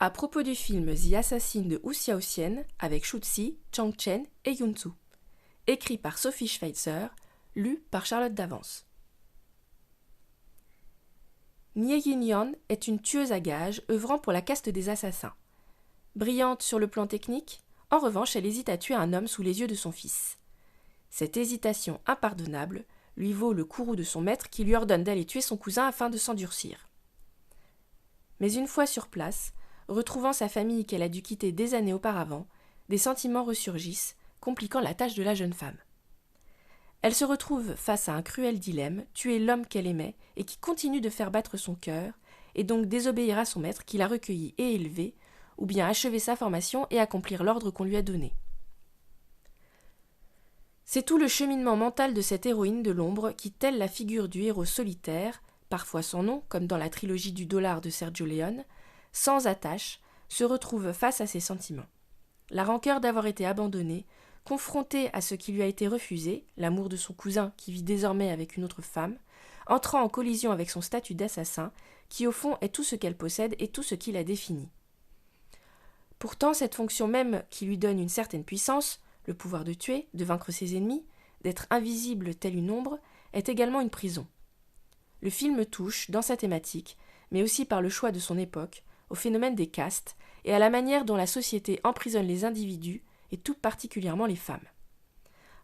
À propos du film The Assassin de Wu Xiaoxian avec Shu Zi, Chang Chen et Yun Tzu. Écrit par Sophie Schweitzer, lu par Charlotte Davance. Nie Yin-Yan est une tueuse à gages œuvrant pour la caste des assassins. Brillante sur le plan technique, en revanche, elle hésite à tuer un homme sous les yeux de son fils. Cette hésitation impardonnable lui vaut le courroux de son maître qui lui ordonne d'aller tuer son cousin afin de s'endurcir. Mais une fois sur place, retrouvant sa famille qu'elle a dû quitter des années auparavant, des sentiments ressurgissent, compliquant la tâche de la jeune femme. Elle se retrouve face à un cruel dilemme, tuer l'homme qu'elle aimait et qui continue de faire battre son cœur, et donc désobéir à son maître qui l'a recueilli et élevé, ou bien achever sa formation et accomplir l'ordre qu'on lui a donné. C'est tout le cheminement mental de cette héroïne de l'ombre qui, telle la figure du héros solitaire, parfois sans nom, comme dans la trilogie du dollar de Sergio Leone, sans attache, se retrouve face à ses sentiments. La rancœur d'avoir été abandonnée, confrontée à ce qui lui a été refusé, l'amour de son cousin qui vit désormais avec une autre femme, entrant en collision avec son statut d'assassin, qui au fond est tout ce qu'elle possède et tout ce qui la définit. Pourtant, cette fonction même qui lui donne une certaine puissance, le pouvoir de tuer, de vaincre ses ennemis, d'être invisible telle une ombre, est également une prison. Le film touche, dans sa thématique, mais aussi par le choix de son époque, au phénomène des castes et à la manière dont la société emprisonne les individus, et tout particulièrement les femmes.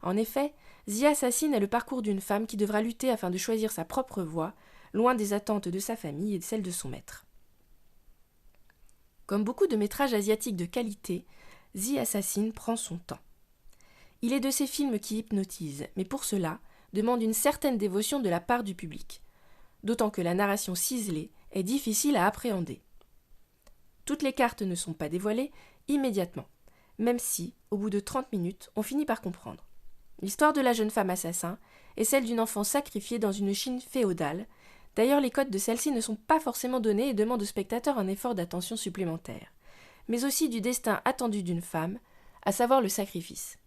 En effet, The Assassin est le parcours d'une femme qui devra lutter afin de choisir sa propre voie, loin des attentes de sa famille et de celles de son maître. Comme beaucoup de métrages asiatiques de qualité, The Assassin prend son temps. Il est de ces films qui hypnotisent, mais pour cela, demande une certaine dévotion de la part du public, d'autant que la narration ciselée est difficile à appréhender. Toutes les cartes ne sont pas dévoilées immédiatement, même si, au bout de 30 minutes, on finit par comprendre. L'histoire de la jeune femme assassin est celle d'une enfant sacrifiée dans une Chine féodale. D'ailleurs, les codes de celle-ci ne sont pas forcément donnés et demandent au spectateur un effort d'attention supplémentaire, mais aussi du destin attendu d'une femme, à savoir le sacrifice.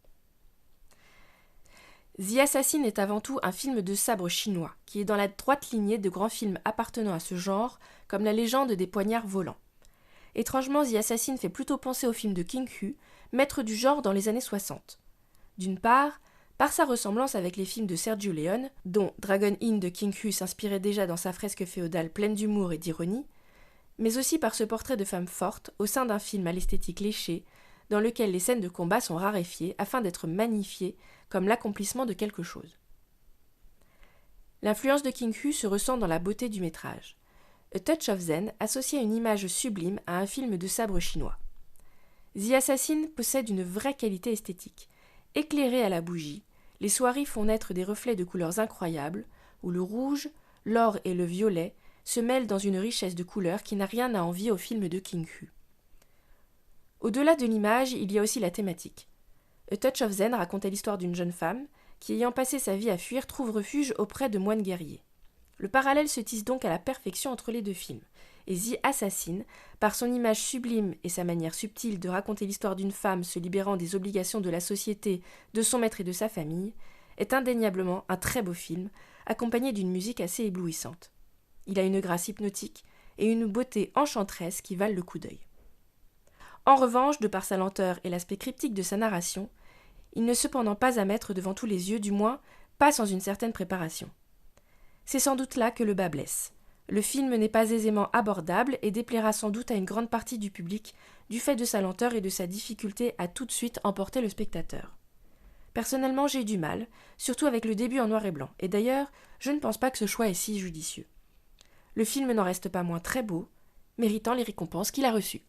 The Assassin est avant tout un film de sabre chinois, qui est dans la droite lignée de grands films appartenant à ce genre, comme La légende des poignards volants. Étrangement, The Assassin fait plutôt penser au film de King Hu, maître du genre dans les années 60. D'une part, par sa ressemblance avec les films de Sergio Leone, dont Dragon Inn de King Hu s'inspirait déjà dans sa fresque féodale pleine d'humour et d'ironie, mais aussi par ce portrait de femme forte au sein d'un film à l'esthétique léchée, dans lequel les scènes de combat sont raréfiées afin d'être magnifiées comme l'accomplissement de quelque chose. L'influence de King Hu se ressent dans la beauté du métrage. A Touch of Zen associe une image sublime à un film de sabre chinois. The Assassin possède une vraie qualité esthétique. Éclairée à la bougie, les soieries font naître des reflets de couleurs incroyables, où le rouge, l'or et le violet se mêlent dans une richesse de couleurs qui n'a rien à envier au film de King Hu. Au-delà de l'image, il y a aussi la thématique. A Touch of Zen racontait l'histoire d'une jeune femme qui, ayant passé sa vie à fuir, trouve refuge auprès de moines guerriers. Le parallèle se tisse donc à la perfection entre les deux films, et The Assassin, par son image sublime et sa manière subtile de raconter l'histoire d'une femme se libérant des obligations de la société, de son maître et de sa famille, est indéniablement un très beau film, accompagné d'une musique assez éblouissante. Il a une grâce hypnotique et une beauté enchanteresse qui valent le coup d'œil. En revanche, de par sa lenteur et l'aspect cryptique de sa narration, il n'est cependant pas à mettre devant tous les yeux, du moins pas sans une certaine préparation. C'est sans doute là que le bât blesse. Le film n'est pas aisément abordable et déplaira sans doute à une grande partie du public du fait de sa lenteur et de sa difficulté à tout de suite emporter le spectateur. Personnellement, j'ai eu du mal, surtout avec le début en noir et blanc, et d'ailleurs, je ne pense pas que ce choix est si judicieux. Le film n'en reste pas moins très beau, méritant les récompenses qu'il a reçues.